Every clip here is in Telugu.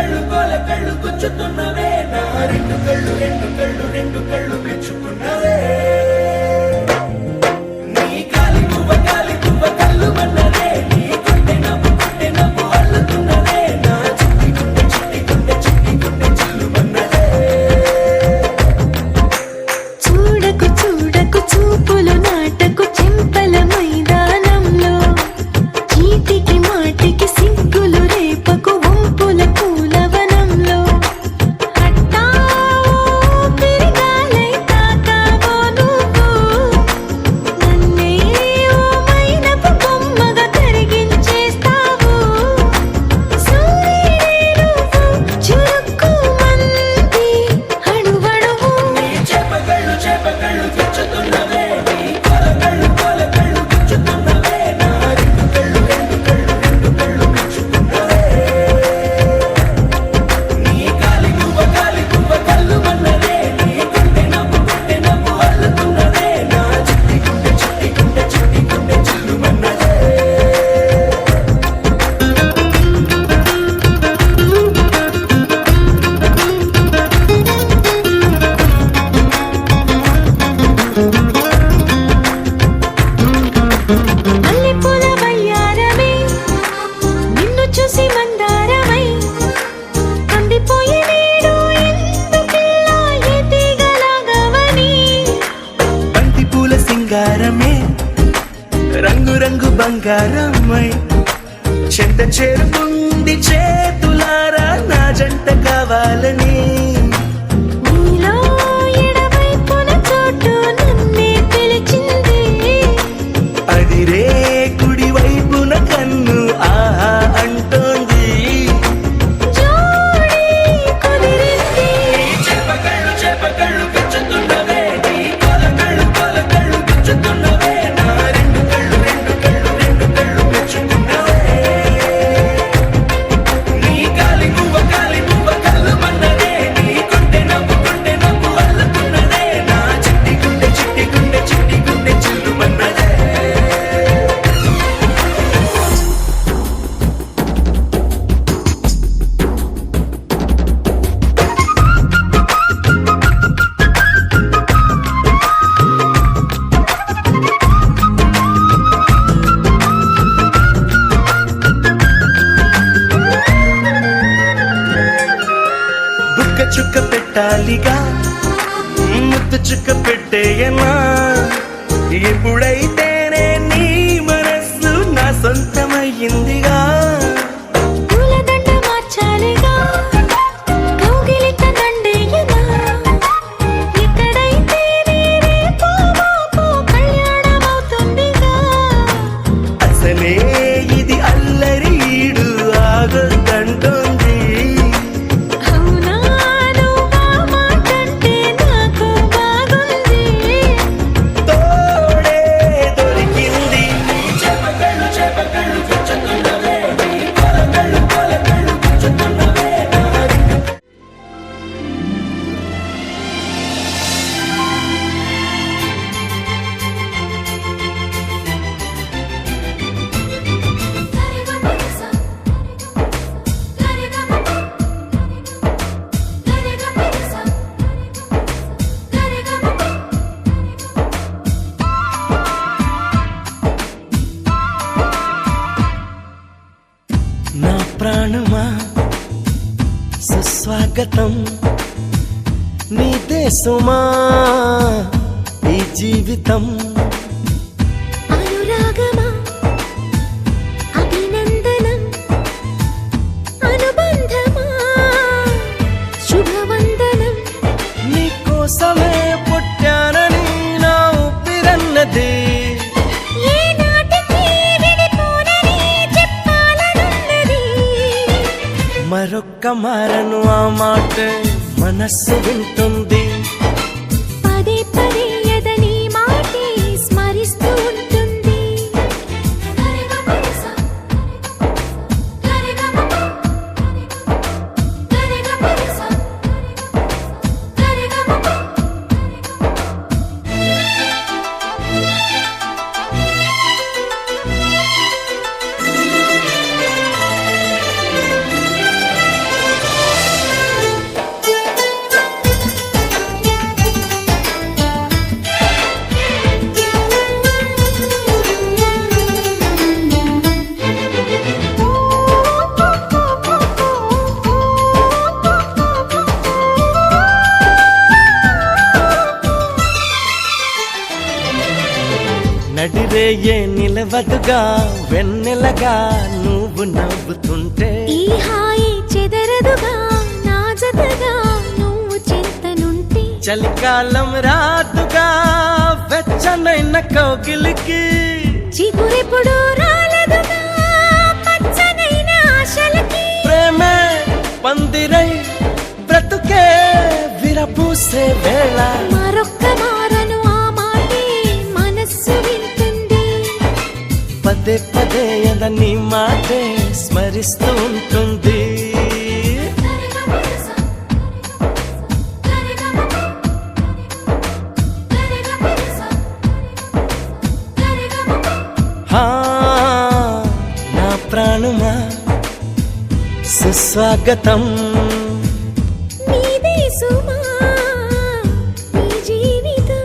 కళ్ళు కోల కళ్ళు గుచ్చుతున్నవే నా రెండు కళ్ళు రెండు కళ్ళు రెండు కళ్ళు మెచ్చుకున్నవే నీ కాలి పువ్వ కళ్ళు మన్నదే నీ గుండె నవ్వు అల్లుతున్నదే నా చిట్టి గుండె చిల్లు మన్నదే చూడకు చూడకు చూపులు నాటకు చెంపల మైదానంలో చీటికి మాటికి సిగ్గులు రేపకు వంపుల పూలవనంలో హట్టావో తిరగాలై తాకావో నువ్వు నన్నే ఓ మైనపు బొమ్మగా కరిగించేస్తావు సూర్యుడే నువ్వు చురుక్కుమంది అణువణువు నీ చేపకళ్ళు గుచ్చుతున్నవే నీ కోల కళ్ళు గుచ్చుతున్నవే నా రెండు కళ్ళు మెచ్చుకున్నవే నీ కాలి పువ్వ కళ్ళు మన్నదే నీ గుండె నవ్వు అల్లుతున్నదే నా చిట్టి గుండె చిల్లు మన్నదే మల్లెపూల వయ్యారమే నిన్ను చూసి మందారమై కందిపోయే నేడు ఎందుకిలా ఎదిగలాగవని బంతి పూల సింగారమే రంగు రంగు బంగారమై చెంత చేరుకుంది చేతులారా నా జంట కావాలని నీలో ఎడవైపున చోటు నన్నే పిలిచింది అదిరే కుడి వైపున కన్ను ఆహా అంటోంది జోడి కుదిరింది చేపకళ్ళు గుచ్చుతున్నవే నీ కోల కళ్ళు గుచ్చుతున్నవే నా రెండు కళ్ళు మెచ్చుకున్నవే నీ కాలి పువ్వ కళ్ళు మన్నదే నీ గుండె నవ్వు అల్లుతున్నదే నా చిట్టి గుండె చిల్లు మన్నదే బుక్క చుక్క పెట్టాలిగా ముద్దు చుక్క పెట్టేయనా ఎప్పుడైతేనే నీ మనస్సు నా సొంతమయ్యిందిగా పూలదండ మార్చాలిగా కౌగిలిత దండేయనా ఎక్కడైతే రేపో మాపో కళ్యాణమవుతుందిగా అసలే ఇది అల్లరి ఈడు ఆగొద్దంటోంది అవునా నువ్వా మాటంటే నాకు బాగుంది తోడే దొరికింది చేపకళ్ళు గుచ్చుతున్నవే నీ కోల కళ్ళు గుచ్చుతున్నవే నా నా ప్రాణమా సుస్వాగతం నీ దేశమా ఈ జీవితం అనురాగమా అభినందనం అనుబంధమా శుభవందనం నీకోసమే పుట్టానని నా ఊపిరన్నది ఏ నాటికి విడిపోనని చెప్పాలనున్నది మరొక్క మారను ఆ మాట మనస్సు వింటుంది పదే పదే ఎదని మాటే స్మరిస్తూ ఉంటుంది నడిరేయే నిలవదుగా వెన్నెలగా నువ్వు నవ్వుతుంటే ఈ హాయి చెదరదుగా నా జతగా నువ్వు చింతనుంటే చలికాలం రాదుగా వెచ్చనైన కౌగిలికి చిగురెప్పుడు రాలదుగా పచ్చనైన ఆశలకి ప్రేమే పందిరై బ్రతుకే విరబూసే వేళ మరొక్క మారను ఆ మాటే మనస్సు వింటుంది పదే పదే నీ మాటే స్మరిస్తూ ఉంటుంది హా, నా ప్రాణమా సుస్వాగతం నీదే సుమా నీ జీవితం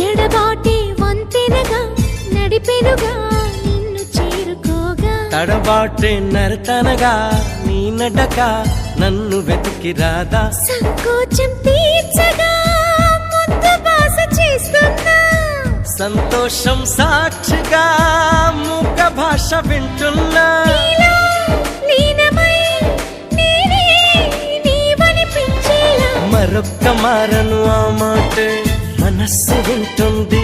ఎడబాటి వంతెనగా నడిపెనుగా నిన్ను చేరుకోగా తడబాటే నరతనగా నీ నడక నన్ను వెతికి రాదా సంకోచం తీర్చగా ముద్దు బాస చేస్తున్నా సంతోషం సాక్షిగా మూక భాష వింటున్నా నీలో లీనమై నేనే నీవనిపించేలా మరొక్క మారను ఆ మాటే మనస్సు వింటుంది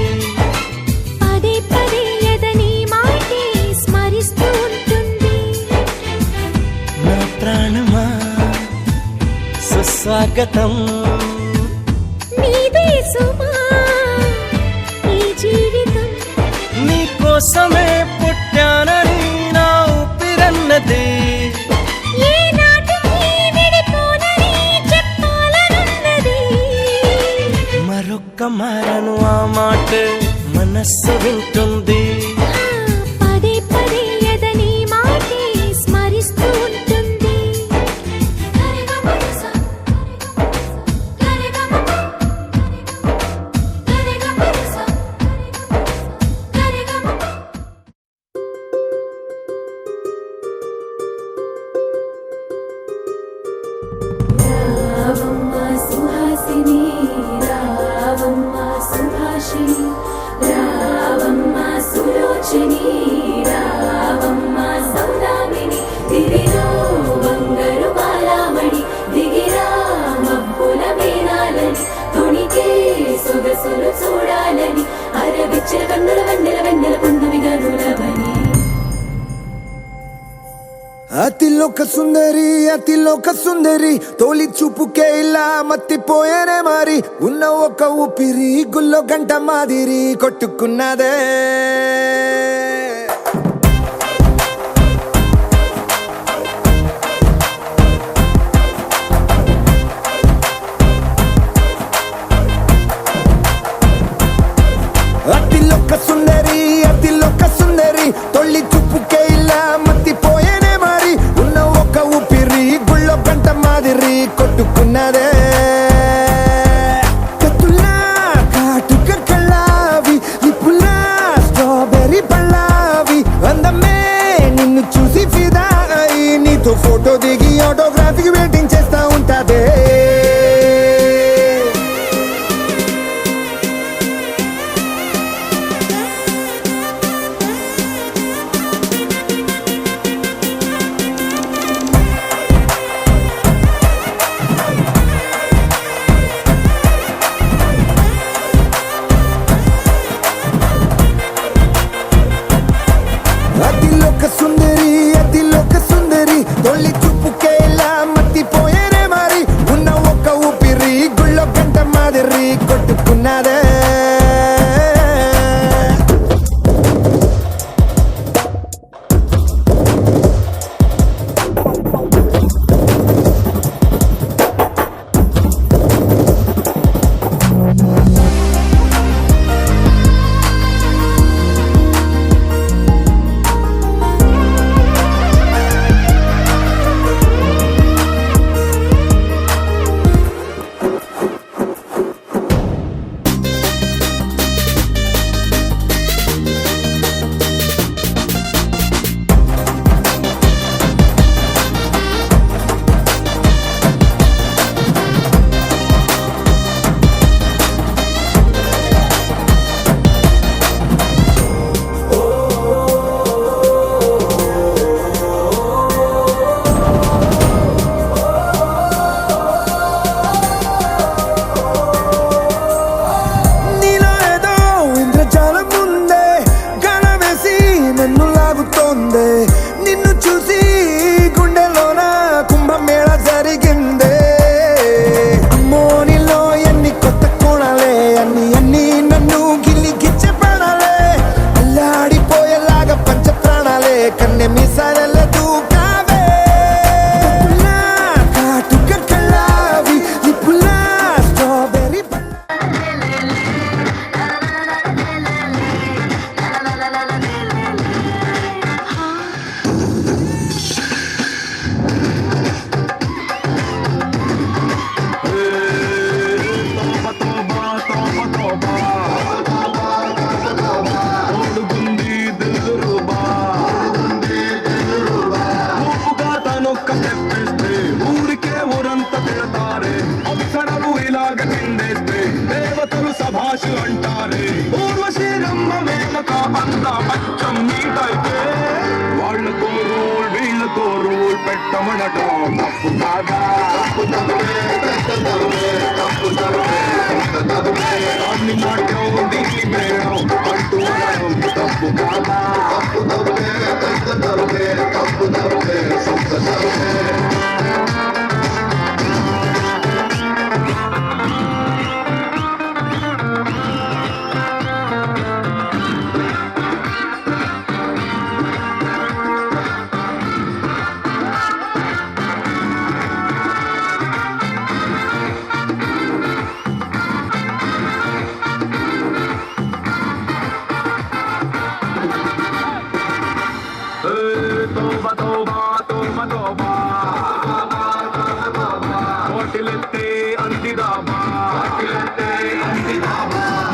పదే పదే ఎదని మాటే స్మరిస్తూ ఉంటుంది నా ప్రాణమా సుస్వాగతం నీదే సుమా ఈ జీవితం నీ కోసమే పుట్టానని నా ఊపిరన్నది ఏ నాటికి విడిపోనని చెప్పాలనున్నది మరొక్క మారను ఆ మాట మనస్సు వింటుంది పదే పదే ఎదని మాటే స్మరిస్తూ ఉంటుంది రావమ్మ సుహాసిని రావమ్మ సుభాషిణి రావమ్మ సులోచని రావమ్మ సౌదామిని దివిలో బంగారు బాలామణి దిగిరా మబ్బుల మేనాలని తొణికే సొగసులు చూడాలని అరవిచ్చిన కన్నుల వెన్నెల వెన్నెల పున్నమి గనులవని అతిలోక సుందరి తోలి చూపుకే ఇలా మత్తిపోయేనే మారి ఉన్న ఒక ఊపిరి గుల్లో గంట మాదిరి కొట్టుకున్నదే అతిలోక సుందరి తొలి చూపుకే ఇలా మత్తిపోయేనే మారి ఉన్న ఒక ఊపిరి గుళ్ళో గంట మాదిరి కొట్టుకున్నదే కత్తులా కాటుక కళ్ళావి నిప్పులా స్ట్రాబెర్రీ పళ్ళావి అందమే నిన్ను చూసి ఫిదా అయి నీతో ఫోటో దిగి ఆటోగ్రాఫీకి వెయిటింగ్ చేస్తా ఉంటాదే అతిలోక సుందరి తొలి చూపుకే అంతా పచ్చం మీదైతే వాళ్ళకో రూల్ వీళ్ళకో రూల్ పెట్టమనటం తప్పు కాదా దాన్ని మాటం దీన్ని మేడం అంటూ అనడం తప్పు కాదా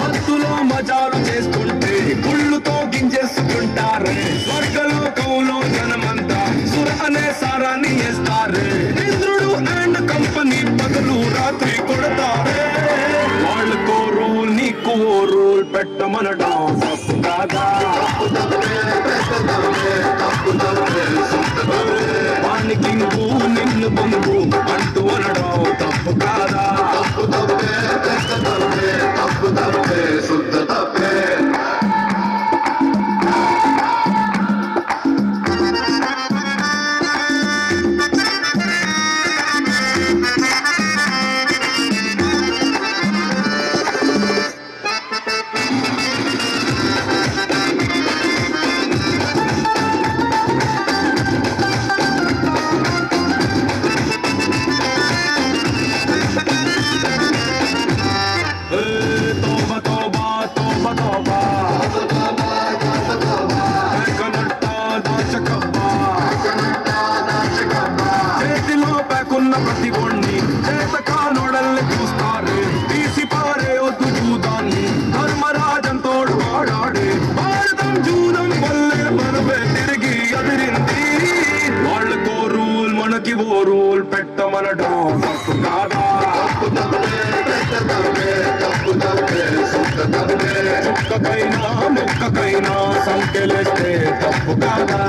మత్తులో మజాలు చేస్తుంటే గుళ్ళుతో గింజేసుకుంటారే స్వర్గలోకంలో జనమంతా సుర అనే సారాన్ని వేస్తారే ఇంద్రుడు అండ్ కంపెనీ పగలు రాత్రి కొడతారే వాళ్ళకో రూల్ నీకు ఓ రూల్ పెట్టమనడం తప్పు కాదా వానికి నువ్వు నిన్ను బొంగు అంటూ అనడం తప్పు కాదా శుద్ధ తప్పే చేతిలో పేకున్న ప్రతి ఒడిని చేత కానోడల్ని చూస్తారు తీసి పారే వద్దు జూదాన్ని ధర్మరాజంతోడు ఆడాడే భారతం జూదం వల్లే మనమే తిరిగి అదిరింది వాళ్ళకో రూల్ మనకి ఓ రూల్ పెట్టమనడం తప్పు కాదా చుక్కకైనా ముక్కకైనా సంఖ్యలేస్తే తప్పు కాదా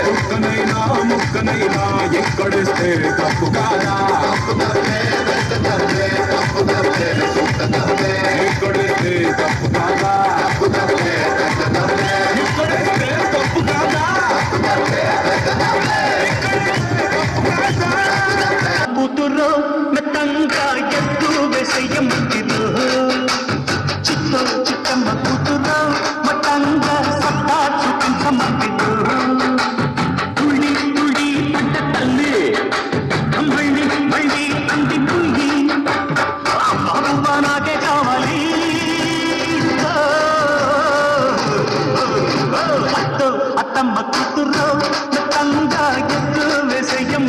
చుక్కనైనా ముక్కనైనా ఎక్కడిస్తే తప్పు కాదా ఎక్కడిస్తే తప్పు కాదా ఎక్కడిస్తే తప్పు కాదా కూతురు మెత్తంగా ఎత్తు వేసేయం చిత్తో చిట్టమ్మ కూతురు మట్టంగా సత్తా చూపించమంటిదు తుళ్ళి తుళ్ళి పడ్డ తల్లి మళ్ళీ మళ్ళీ అంది పుల్లి బాబువా నాకే కావాలి అత్తో అత్తమ్మ కూతురు మెత్తంగా ఎత్తు వేసేయం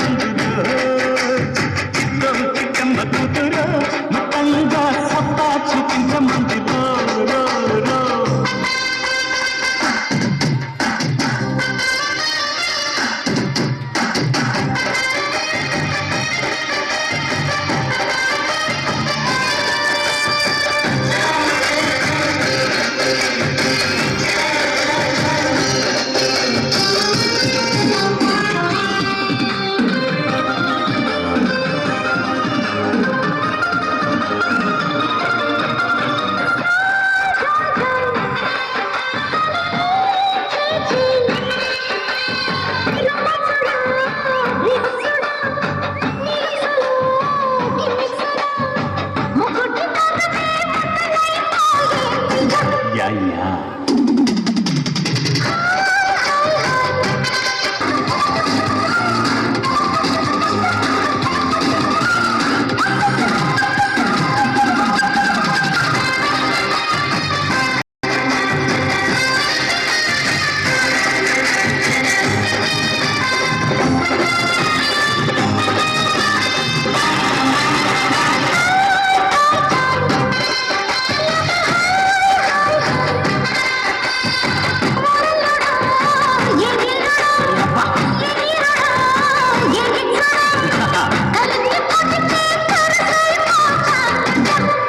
చిట్టమ్మ కూతురు మట్టంగా సత్తా చూపించమంటిదు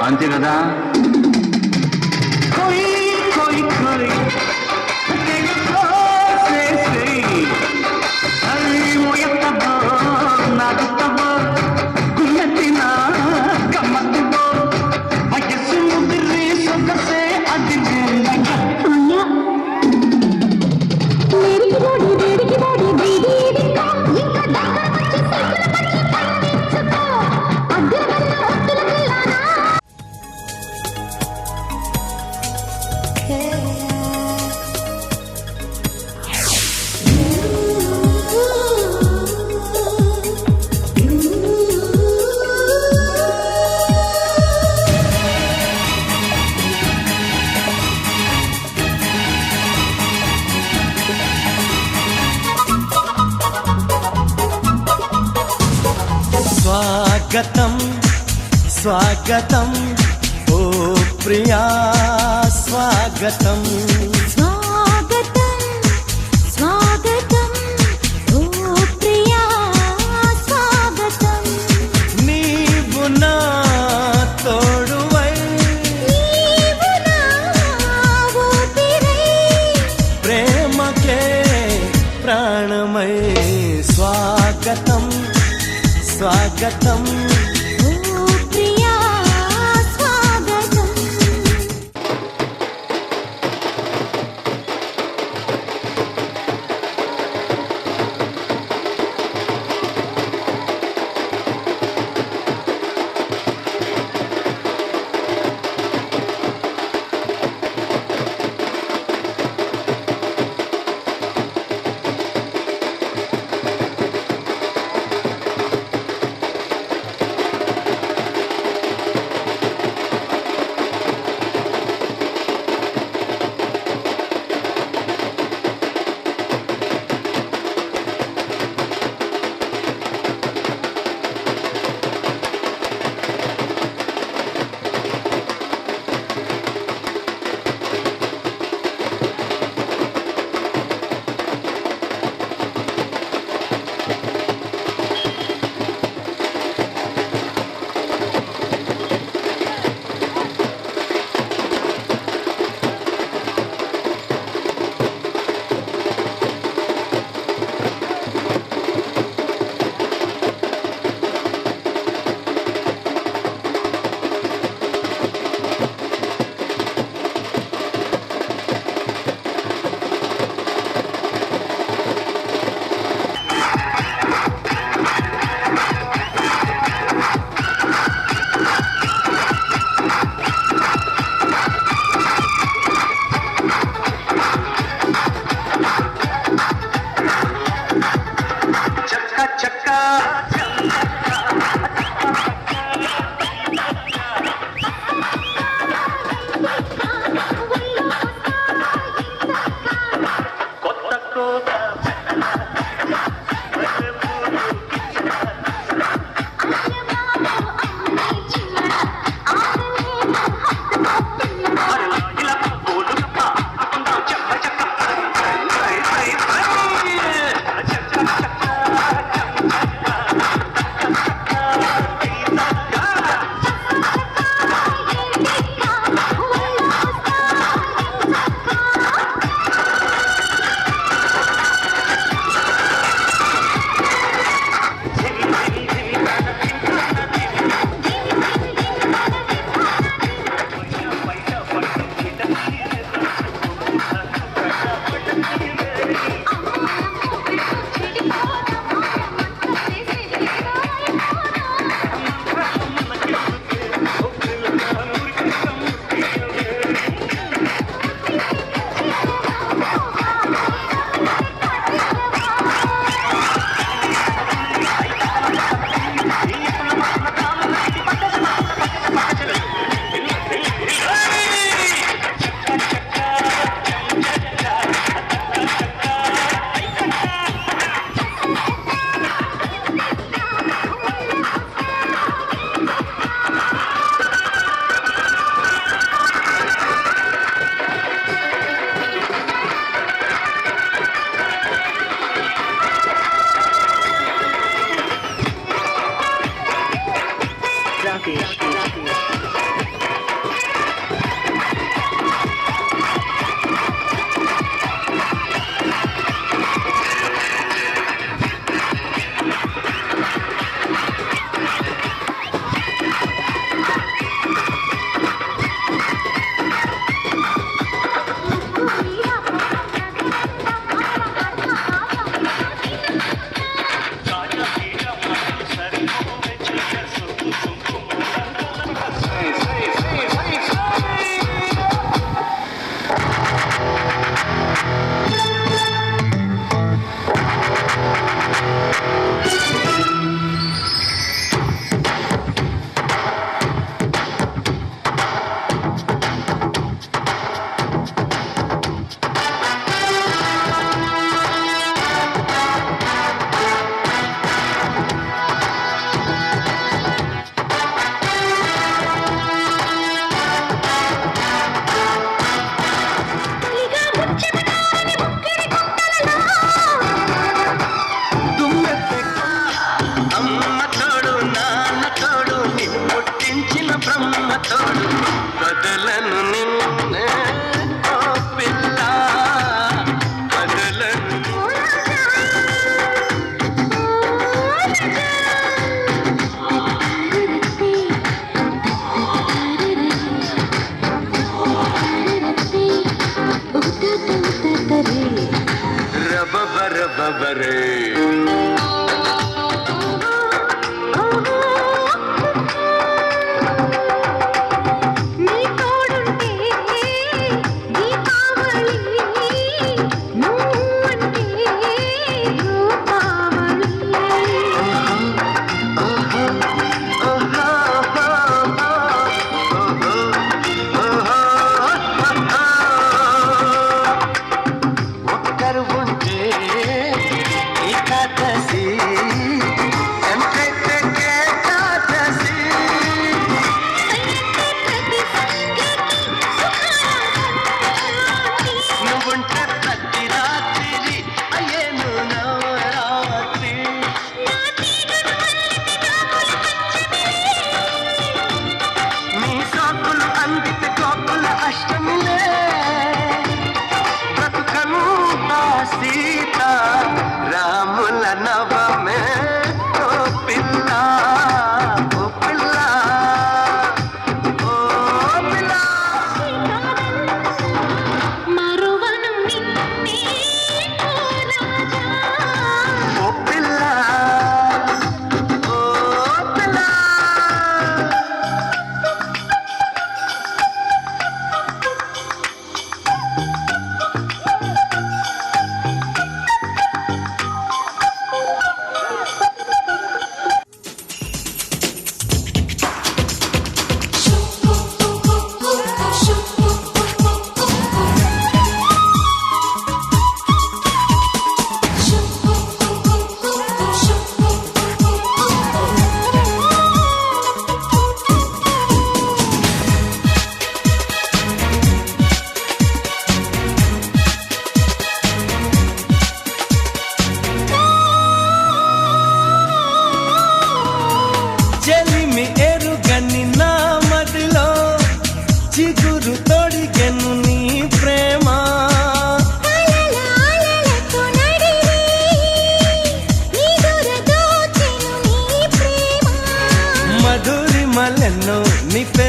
అంతే కదా कोई कोई कोई स्वागतम स्वागतम ओ प्रिया स्वागतम స్వాగతం స్వాగతం ఓ ప్రియా స్వాగతం నీవు నా తోడువై నీవు నా ఊపిరై ప్రేమకే ప్రాణమై स्वागतम स्वागतम ఓ ప్రియా స్వాగతం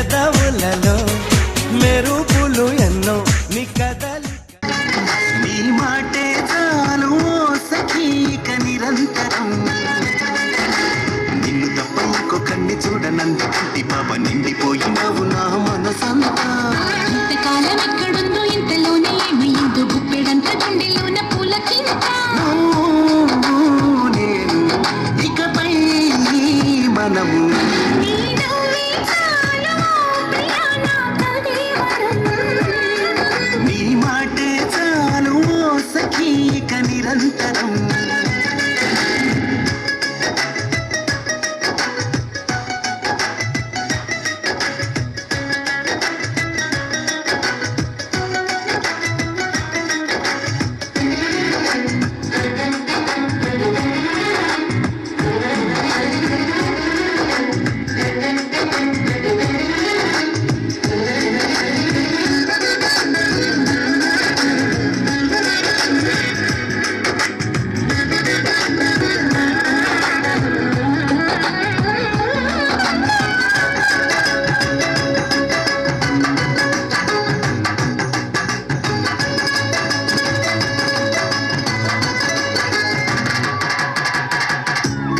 పెదవులలో మెరుపులు ఎన్నో నీ కదలి నీ మాటే చాలు సఖీక నిరంతరం నిన్ను తప్ప ఇంకో కన్ని చూడనంది కంటి పాప నిండిపోయినావు నా మనసంతా ఇంతకాలం ఎక్కడుందో ఇంతలోనే ఏమయ్యిందో గుప్పెడంత గుండెలోన పూలకింత నేను ఇకపై మనము నీ నవ్వే చాలు ప్రియా నా కదేవరం. నీ మాటే చాలు సఖీక నిరంతరం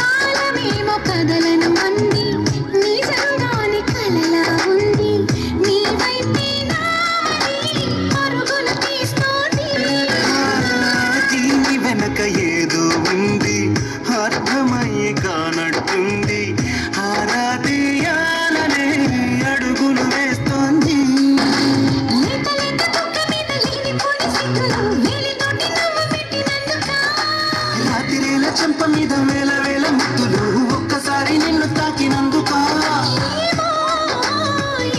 కాలమేమో కదలను మంది నిజంగాని కలలా ఉంది నీ వైపే నామది పరుగులు తీస్తోంది దీని వెనక ఏదో ఉంది అర్థమయ్యే కానట్టుంది ఆరాధేయాలనే అడుగులు వేస్తోంది లేత లేత చుక్క మీద లేనిపోని సిగ్గులు వేలితోటి నవ్వు పెట్టినందుక రాత్రిల చెంప మీద వేల వేల ముద్దులు ఒక్కసారి నిన్ను తాకినందుక ఏమో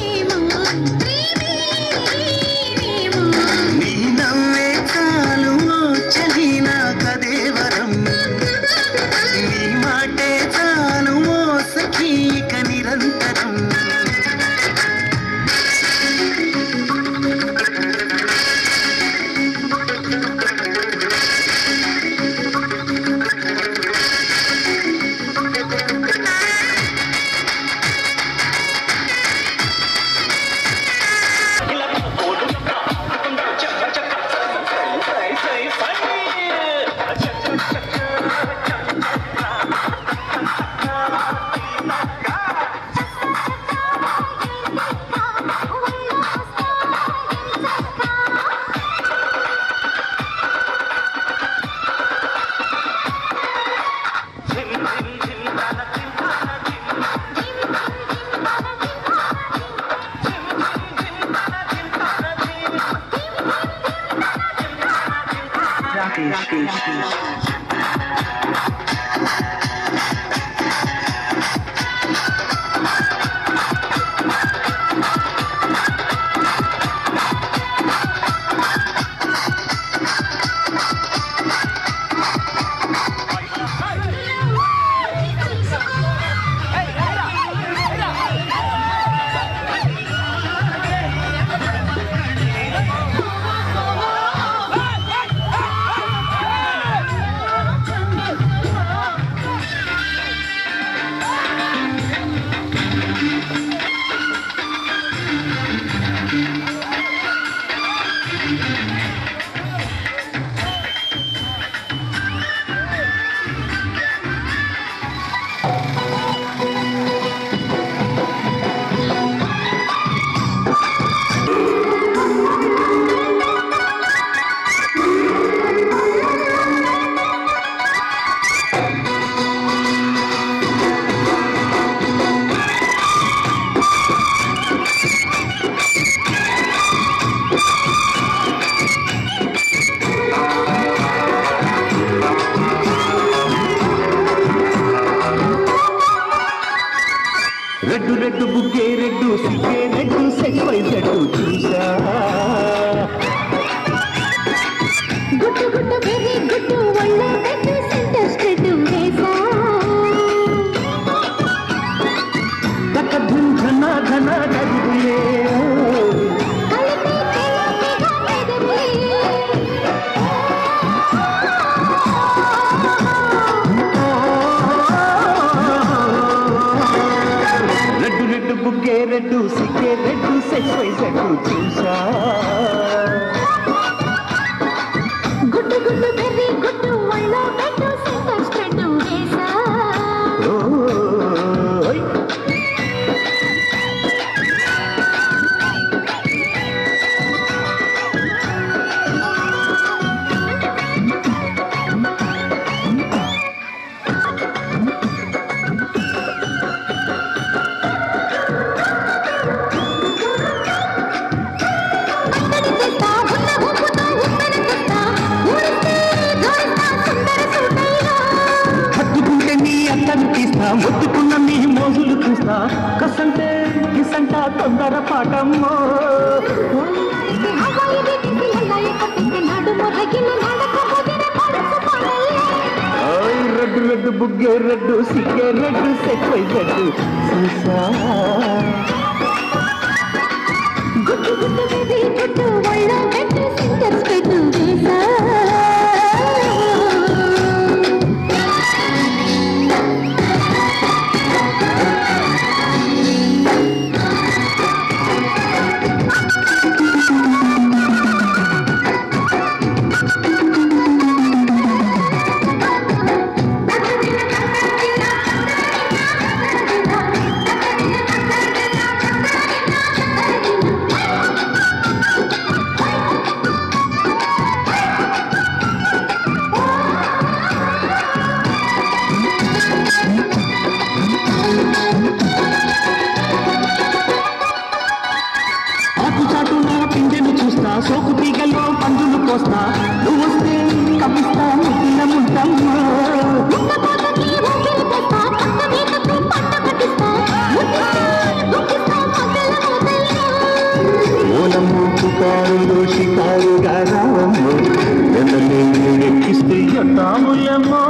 ఏమో ప్రేమేమో నీ నవ్వే చాలు చలిన కదేవరం నీ మాటే చాలు సఖీక నిరంతరం రెడ్డు రెడ్డు బుగ్గే రెడ్డు సిగ్గే రెడ్డు సెక్వై రెడ్డు చూసా గుట్టు గుట్టు వెరీ గుట్టు ఒళ్ళో పెట్టు సెంటర్ స్ట్రెట్ వేసా తక ధుం ఘన ఘన డరుగులే కలిపి తెలపిగా పెదవి రెడ్డు రెడ్డు బుగ్గే రెడ్డు సిగ్గే బుకే రెడ్డు సెక్స్ వై సెట్టు చూసా గుడ్డు గుడ్డు బెర్రీ గుడ్డు ఒళ్ళో పెట్టు సెంటర్ స్ట్రెడ్ వేసా ఓయ్ హత్తుకుంటే నీ అత్తను తీస్తా ముత్తుకున్న నీ మోజులు చూస్తా కసంటే కిసంట తొందర పాటమ్మో ఓయ్ రెడ్డు రెడ్డు బుగ్గే రెడ్డు సిగ్గే రెడ్డు సెట్ వై రెడ్డు చూసా గుడ్డు గుడ్డు బెర్రీ గుడ్డు ఒళ్ళో పెట్టు సెంటర్ స్ట్రెడ్ వేసా ఆకుచాటు నా పిందెను చూస్తా సోకు తీగల్లో పందులు కోస్తా నువ్వు వస్తే కప్పిస్తా ముద్దుల ముంటమ్మా ఓలము పుకారులు షికారుగా రావమ్ము నెలని ఎక్కిస్తే ఎట్టాములమ్మో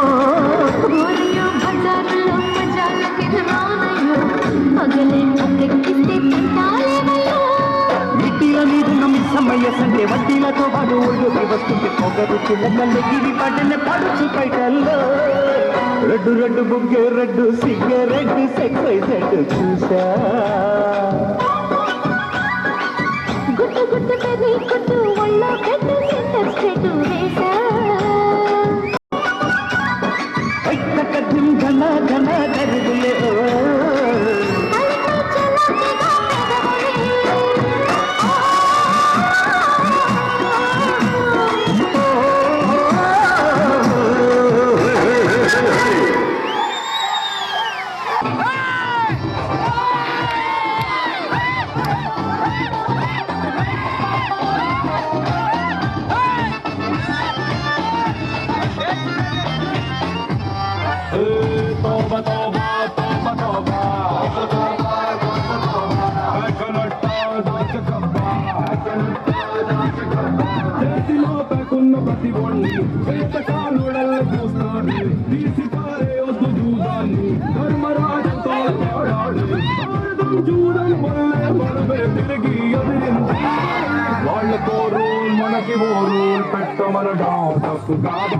మిట్టిలో నీరు నమ్మిసమయ్య సంటే వడ్డీలతో వాడు ఒళ్ళుకి వస్తుంటే పొగరు చిల్లకల్లె గిరి పడ్డనే పడుచు పైటల్లో రెడ్డు రెడ్డు బుగ్గే రెడ్డు సిగ్గే రెడ్డు సెక్స్ వై సెట్ చూసా గుడ్డు గుడ్డు బెర్రీ గుడ్డు ఒళ్ళో పెట్టు సెంటర్ స్ట్రెడ్ వేసా ఘన ఘన ఘన గరుగులే చేతిలో పెకున్న ప్రతి ఒళ్ళి కానుడల్ల చూస్తాడు తీసి పారే వద్దు చూడాలి ధర్మరాజుతో పోరాడు భారతం చూడని వల్లే మనమే తిరిగి ఎదిరింది వాళ్ళకో రూల్ మనకి ఓ రూల్ పెట్టమనడం తప్పు కాదు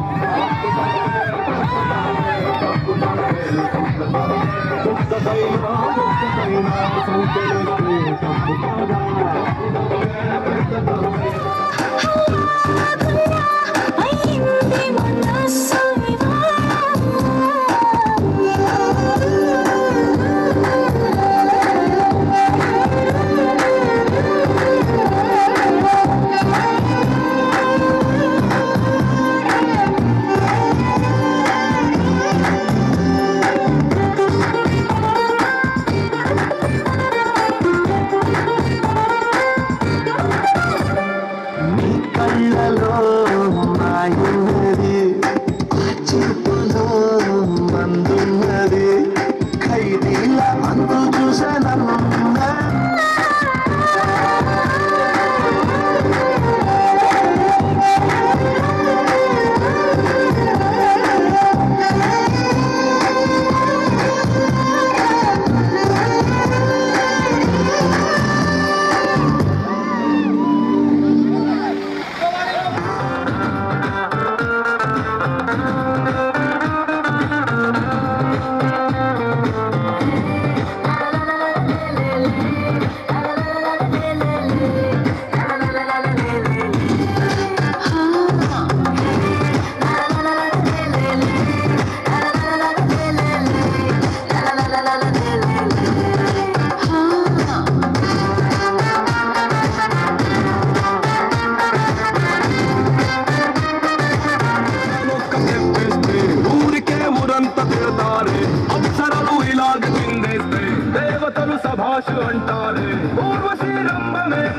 ఒక్కటైనా సంఖ్యలే తప్పు కాదా అయ్యింది మనసునివా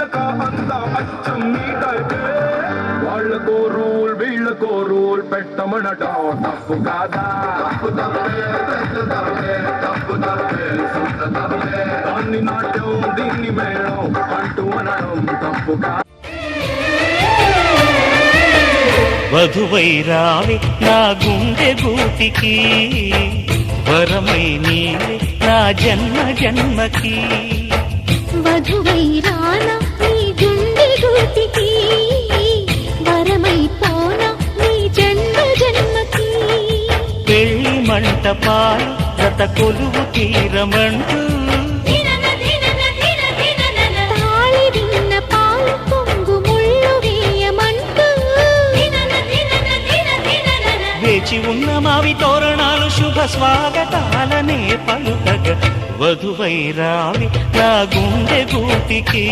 చిలక అంతా అచ్చం నీ టైపే వాళ్ళకో రూల్ వీళ్ళకో రూల్ పెట్టమనటం తప్పు కాదా దాన్ని నాట్యం దీన్ని మేళం అంటూ అనడం తప్పు కాదా వధువై రావి నా గుండె గూటికి వరమై నీవే నా జన్మ జన్మకి వధువై రానా నీ గుండె గూటికి వరమై పోనా నీ జన్మ జన్మకి పెళ్లి మంటపాలు గత కొలువు తీరమంటూ తాళి విన్న పాలు పొంగు ముళ్ళు వేయమంటూ వేచి ఉన్న మావి తోరణాలు శుభ స్వాగతాలనే పలుకగ వధువై రావి నా గుండె గూటికి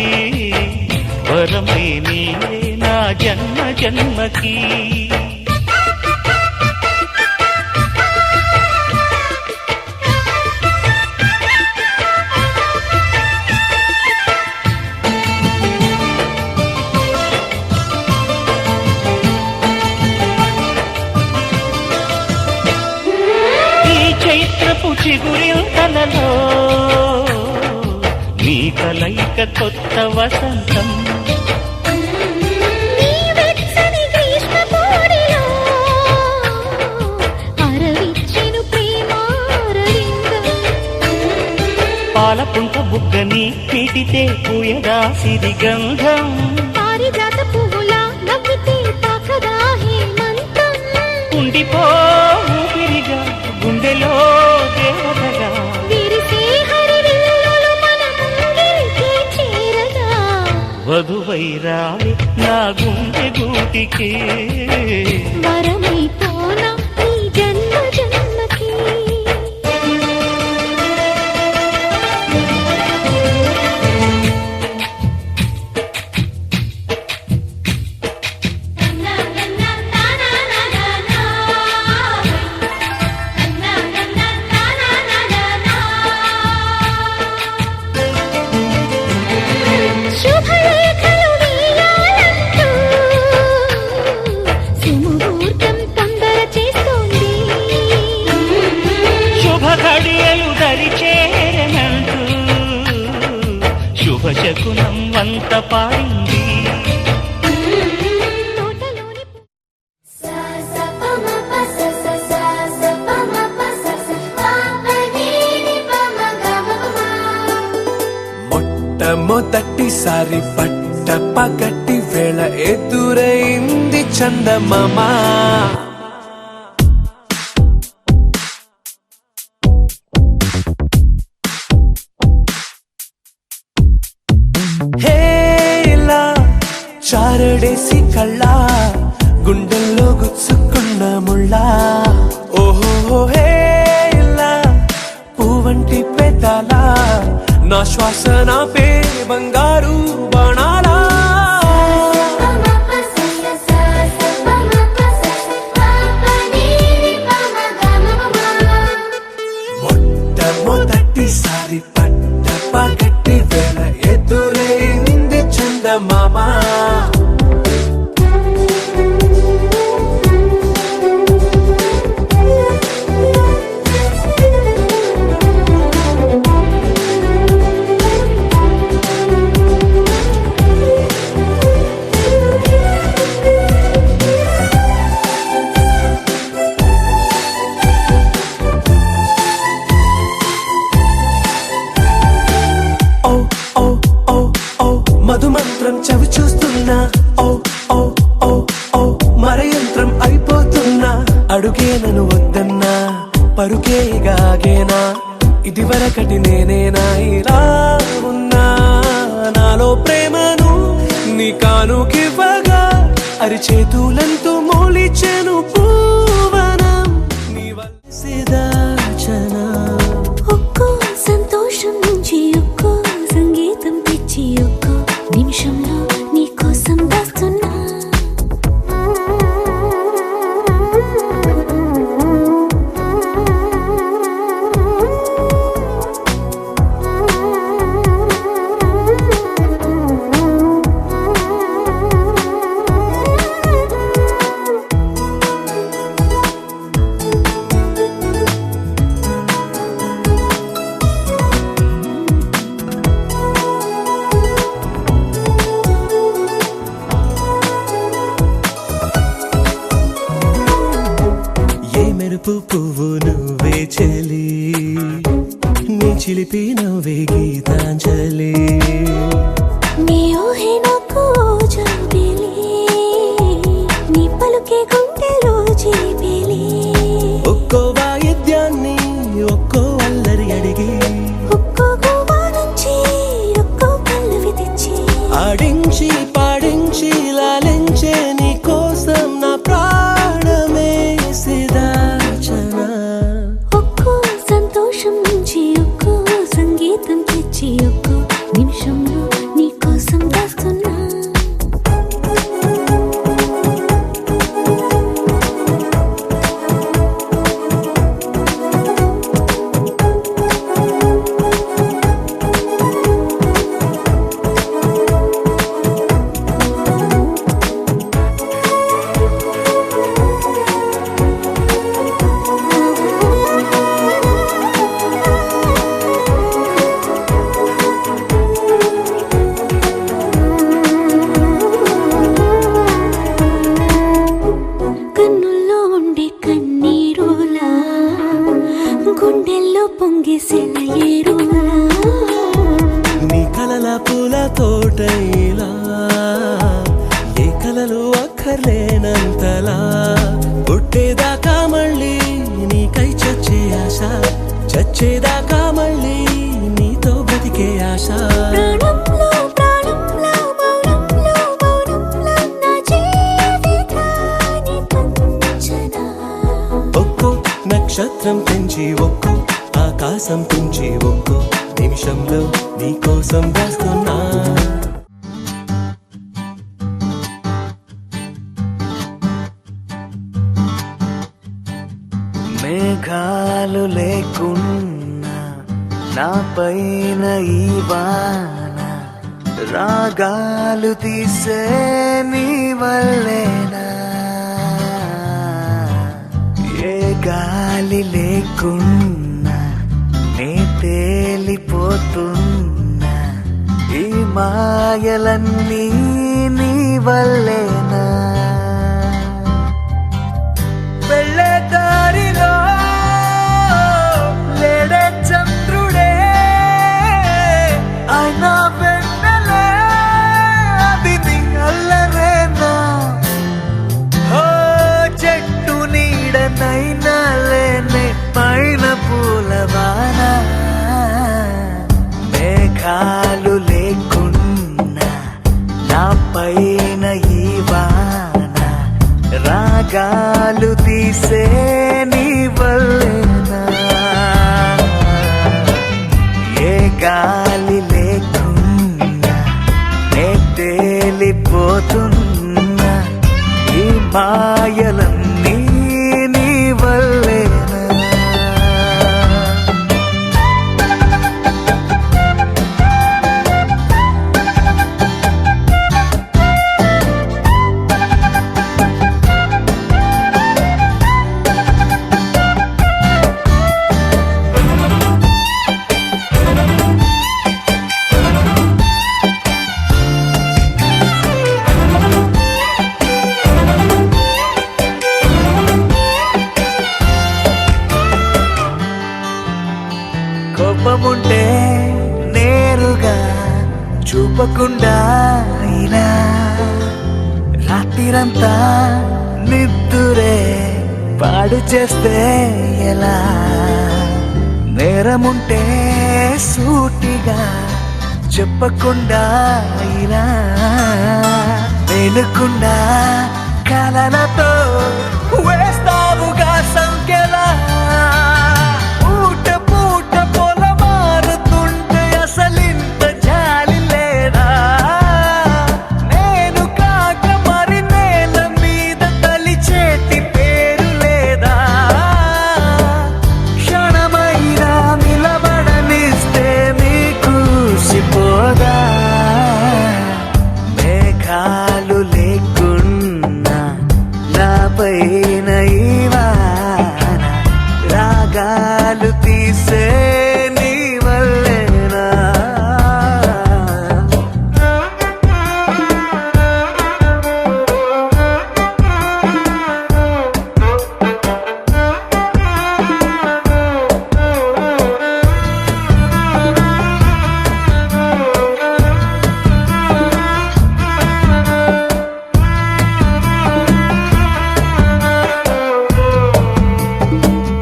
వరమై నీవే నా జన్మ జన్మకి చైత్రపు చిగురింతలలో నీ కలయిక కొత్త వసంతం నీ వెచ్చని గ్రీష్మ కోడిలో అరవిచ్చెను ప్రేమారవిందం పాలపుంట బుగ్గని పీటితే పూయగా సిరి గంధం పారిజాత పువ్వులా నవ్వితే తాకదా హేమంతం ఉండిపో ఊపిరిగా గుండెలో దేవతగా విరిసే హరివిల్లులు మన ముంగిలికి చేరగా వధువై రావి నా గుండె గూటికి వరమై పోనా నీ జన్మ జన్మకి శుభలేఖలు వేయాలంటూ సుముహూర్తం తొందర చేస్తోంది శుభ ఘడియలు దరిచేరనంటూ శుభ శకునం వంత పాడింది తోటలోని మొట్టమొదటిసారి పట్ట పగటి వేళ ఎదురైంది చందమామ హే ఇలా చారడేసి కళ్ళ గుండెల్లో గుచ్చుకున్న ముళ్ళ ఓహో హే ఇలా పువ్వంటి పెదాల నా శ్వాస నా పే బంగారు బాణాలా మొట్టమొదటిసారి పట్ట పగటి వేళ ఎదురైంది చందమామ ఓ ఓ ఓ ఓ మధుమంత్రం చవి చూస్తున్నా ఓ ఓ ఓ ఓ మరయంత్రం అయిపోతున్నా అడుగే నన్ను వద్దన్నా పరుకేగాగేనా ఇది వరకటి నేనేనా ఇలా ఉన్నా నాలో ప్రేమను నీ కానుకివ్వగా అరిచేతులంతో మోలిచెను పూవనం నీ వలసిదాచనా ఒక్కో సంతోషం నుంచి ఒక్కో సంగీతం తెచ్చి ఒక్కో నిమిషంలో నీ కోసం దాస్తున్నా ఆడించి పాడించి లాలించే నీ కోసం నా ప్రాణమే సిదాచనా. ఒక్కో సంతోషం నుంచి ఒక్కో సంగీతం తెచ్చి ఒక్కో నిమిషంలో నీ కోసం దాస్తున్నా. కన్నుల్లో ఉండే కన్నీరులా గుండెల్లో పొంగే సెలయేరులా. నీ కలల పూల తోటైలా ఏ కలలు అక్కర్లేనంతలా పుట్టేదాకా మళ్ళీ నీకై చచ్చే ఆశ, చచ్చేదాకా మళ్ళీ నీతో బ్రతికే ఆశ. ప్రాణంలో ప్రాణంలో మౌనంలో మౌనంలో నా జీవితాన్ని పంచనా. ఒక్కో నక్షత్రం పెంచి ఒక్కో ఆకాశం పెంచి ఒక్కో నిమిషంలో నీ కోసం దాస్తున్నా. మేఘాలు లేకున్నా నా పైన ఈ వాన రాగాలు తీసే నీ వల్లేనా. ఏ గాలి లేకున్నా నే తేలిపోతున్నా ఈ మాయలన్నీ నీ వల్లేనా. వెళ్ళే దారిలో లేడే చంద్రుడే అయినా వెన్నెలే అది నీ అల్లరేనా. ఓ చెట్టు నీడనైనా లేనే పైన పూలవాన. మేఘాలు లేకున్నా నా పైన ఈ వాన రాగాలు తీసే నీ వల్లేనా. ఏ గాలి లేకున్నా నే తేలిపోతున్నా ఈ మాయలన్నీ నీ వల్లేనా. కోపముంటే నేరుగా చూపకుండా అయినా రాత్రిరంతా నిద్దురే పాడు చేస్తే ఎలా. నేరముంటే సూటిగా చెప్పకుండా అయినా వెనుకుండా కలలతో వేస్తావుగా సంఖ్యలా. పూట పూట పొల మారుతుంటే అసలింత జాలి లేదా. నేను కాక మరి నేల మీద తలిచేటి పేరు లేదా. క్షణమైనా నిలబడనిస్తే నీకు సిపోదా. మేఘాలు లేకున్నా నా పైన ఈ వాన రాగాలు తీసే నీ వల్లేనా.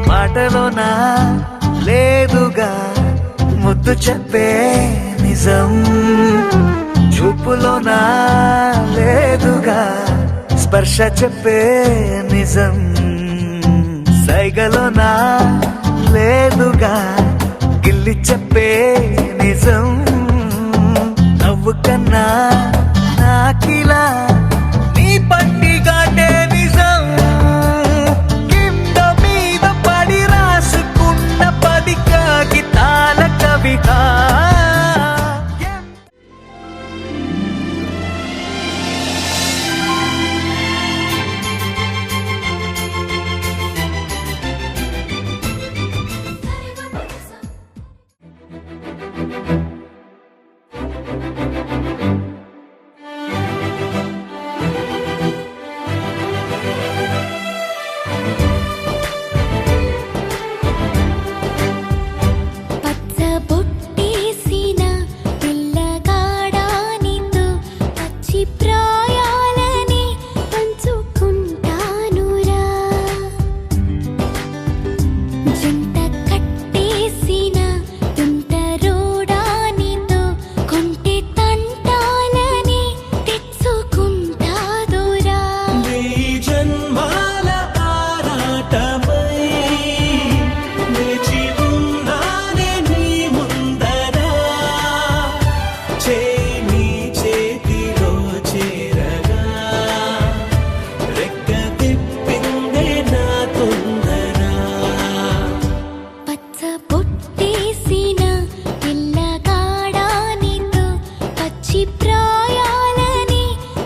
మాటలోనా లేదుగా ముద్దు చెప్పే నిజం. చూపులో మనసులోనా లేదుగా స్పర్శ చెప్పే నిజం, సైగలోనా లేదుగా గిల్లి చెప్పే నిజం, నవ్వు కన్నా నాకిలా నీ పండిగాటే నిజం, కింద మీద పడి రాసుకున్న 10 కాగితాల కవిత. పచ్చబొట్టేసిన పిల్లగాడానితో పచ్చి ప్రాయాలని పంచుకుంటానురా, జంట కట్టేసిన తుంటరోడానితో కొంటె తంటాలని తెచ్చుకుంటాదురా. వెయ్యి జన్మాల ఆరాటమై వేచి ఉన్నానే నీ ముందర, చేయి చేతిలో చేరగా రెక్క తిప్పిందే నా తొందర. పచ్చబొట్టేసిన పిల్లగాడానితో పచ్చి ప్రాయాలని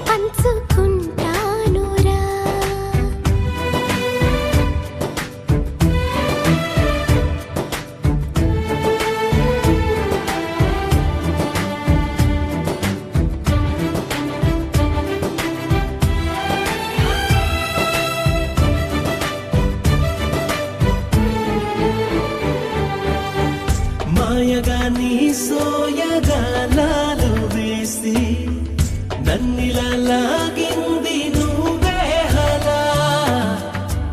పంచుకుంటానురా. మాయగా నీ సోయగాలాలు వేసి నన్నిలా లాగింది నువ్వే హలా,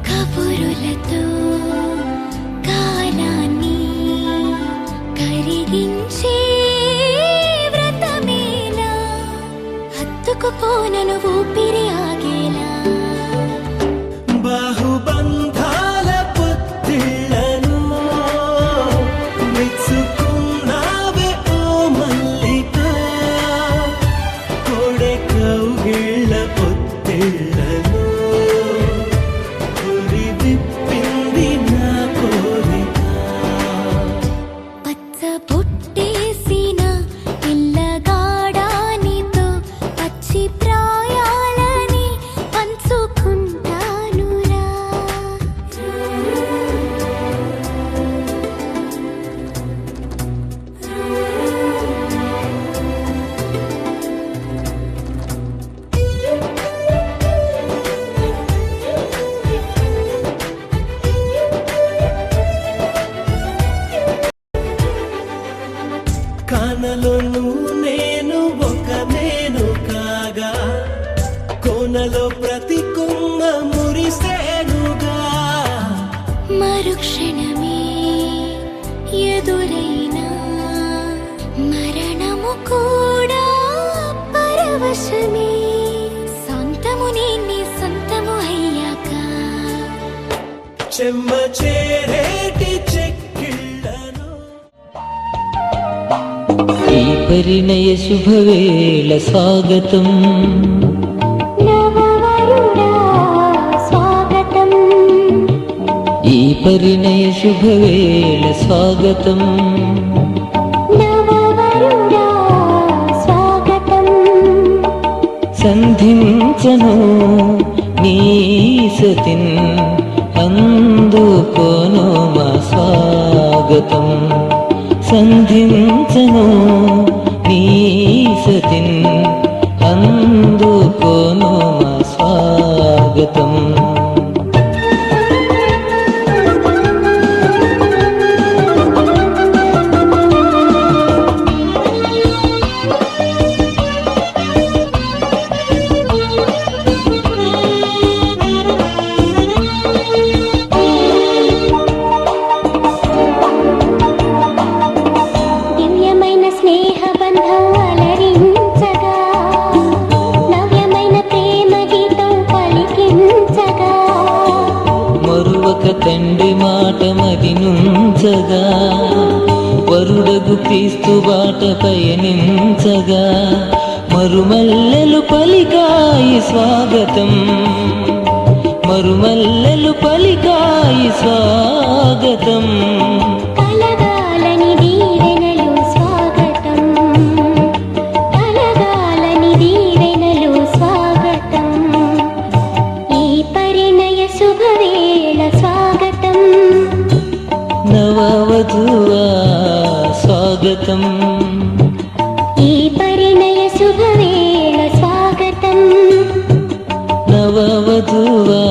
కబురులతో కాలాన్ని కరిగించే వ్రతమేలా, హత్తుకుపోనను ఊపిరి ఆగేలా. బాహుబంధాల పొత్తిళ్లను మెచ్చుకున్నావే ఓ మల్లిక, కోడె కౌగిళ్ళ పొత్తిళ్లను ఉరి విప్పింది నా కోరిక. పచ్చబొట్టేసిన పిల్లగాడానితో పచ్చి ప్రాయాలని పంచుకుంటానురా. కానలోను నేను ఒక నేను కాగా, కోనలో ప్రతి కొమ్మ మురిసేనుగా. మరుక్షణమే ఎదురైనా మరణము కూడా పరవశమే, శాంతము నీ సొంతము అయ్యాక. చెమ్మ చేరేటి చెక్కిళ్ళను ఈ పరిణయ శుభవేళ స్వాగతం, నవవరుడా స్వాగతం, ఈ పరిణయ శుభవేళ స్వాగతం, నవవరుడా స్వాగతం. సంధించను నీ సతిన్ అందుకోను మా స్వాగతం, సంధించను నీ సతిన్ అందుకోను మా స్వాగతం. దివ్యమైన స్నేహ బంధం అలరించగా చూడగా వరుడగు క్రీస్తు బాట పయనించగా మరుమల్లెలు పలికాయి స్వాగతం మరుమల్లెలు పలికాయి స్వాగతం కలగాలని దీవెనలు స్వాగతం కలగాలని దీవెనలు స్వాగతం ఈ పరిణయ శుభవేళ స్వాగతం నవవధువా స్వాగతం ఈ పరిణయ శుభవేళ స్వాగతం నవవధువా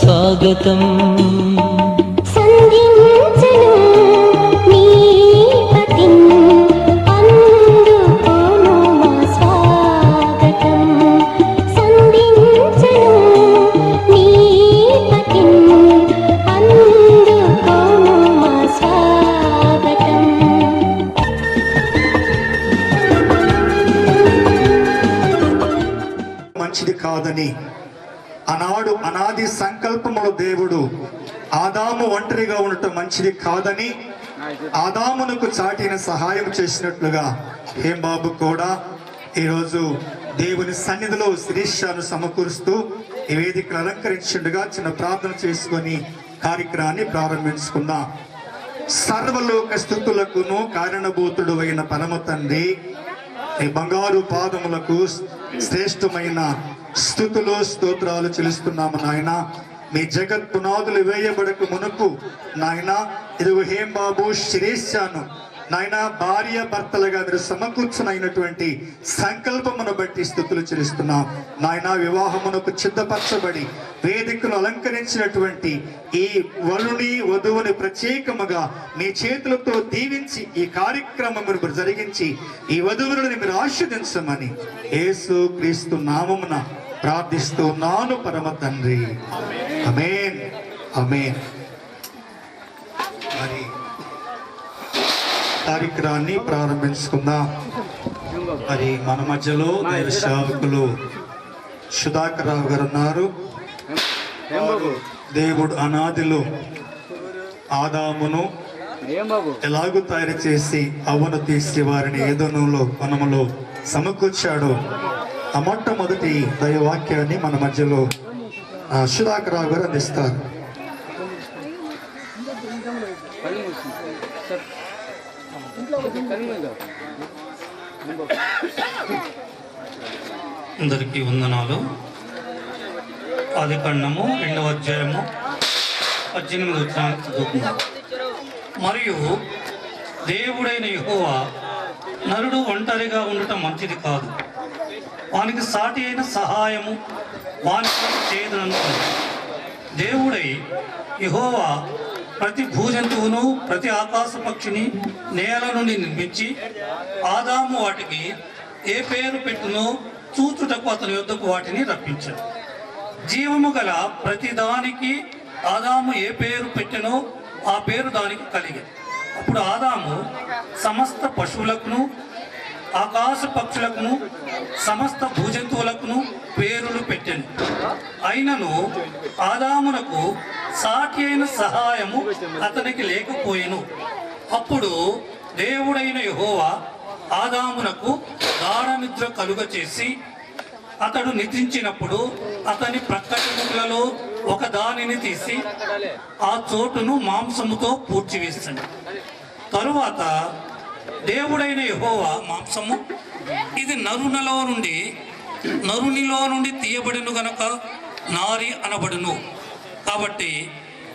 స్వాగతం సంధించను నీ పతిం అందుకోను మా స్వాగతం సంధించను నీ పతిం అందుకోను మా స్వాగతం మంచిది కాదని ఆనాడు అనాది సంకల్పములో దేవుడు ఆదాము ఒంటరిగా ఉండటం మంచిది కాదని ఆదామునకు చాటిన సహాయం చేసినట్లుగా హేంబాబు కూడా ఈరోజు దేవుని సన్నిధిలో శిరీషాను సమకూరుస్తూ ఈ వేదికను అలంకరించుండగా చిన్న ప్రార్థన చేసుకొని కార్యక్రమాన్ని ప్రారంభించుకుందాం. సర్వలోక స్థుతులకును కారణభూతుడు అయిన పరమ తండ్రి, ఈ బంగారు పాదములకు శ్రేష్టమైన స్థుతులు స్తోత్రాలు చెల్లిస్తున్నాము నాయన. మీ జగత్ పునాదులు వేయబడక మునుపు నాయన ఇదిగో హేంబాబు శిరీషాను నాయన భార్య భర్తలుగా మీరు సమకూర్చునైనటువంటి సంకల్పమును బట్టి స్థుతులు చెల్లిస్తున్నాం నాయన. వివాహమునకు సిద్ధపరచబడి వేదికను అలంకరించినటువంటి ఈ వరుని వధువుని ప్రత్యేకముగా మీ చేతులతో దీవించి ఈ కార్యక్రమం జరిగించి ఈ వధువులను మీరు ఆశీర్వదించమని యేసు క్రీస్తు నామమున ప్రార్థిస్తున్నాను పరమ తండ్రి. ఆమేన్ ఆమేన్. మరి కార్యక్రమాన్ని ప్రారంభించుకుందాం. మరి మన మధ్యలో దైవ సేవకులు సుధాకర్ రావు గారు ఉన్నారు. వారు దేవుడు అనాదిలో ఆదామును ఎలాగూ తయారు చేసి అవ్వను తీసి వారిని ఏదోనులో వనములో సమకూర్చాడు. ఆ మొట్టమొదటి దైవవాక్యాన్ని మన మధ్యలో సుధాకర్ రావు గారు అందిస్తారు. అందరికీ వందనాలు. ఆదికాండము 2వ అధ్యాయము 18వ వచనం చదువుకుందాం. మరియు దేవుడైన యెహోవా నరుడు ఒంటరిగా ఉండటం మంచిది కాదు, వానికి సాటి అయిన సహాయము వానికి చేయదనుకున్నాడు. దేవుడై యెహోవా ప్రతి భూజంతువును ప్రతి ఆకాశ పక్షిని నేల నుండి నిర్మించి ఆదాము వాటికి ఏ పేరు పెట్టునో చూచుటకు అతని యొద్దకు వాటిని రప్పించాడు. జీవము గల ప్రతిదానికి ఆదాము ఏ పేరు పెట్టెనో ఆ పేరు దానికి కలిగేది. అప్పుడు ఆదాము సమస్త పశువులకును ఆకాశ పక్షులకును సమస్త భూజంతువులకును పేరులు పెట్టెను. అయినను ఆదామునకు సాటి అయిన సహాయము అతనికి లేకపోయెను. అప్పుడు దేవుడైన యెహోవా ఆదామునకు గాఢ నిద్ర కలుగ చేసి అతడు నిద్రించినప్పుడు అతని ప్రక్కటములలో ఒక దానిని తీసి ఆ చోటును మాంసముతో పూడ్చివేస్తాడు. తరువాత దేవుడైన యెహోవా మాంసము ఇది నరునిలో నుండి తీయబడిను గనక నారి అనబడును. కాబట్టి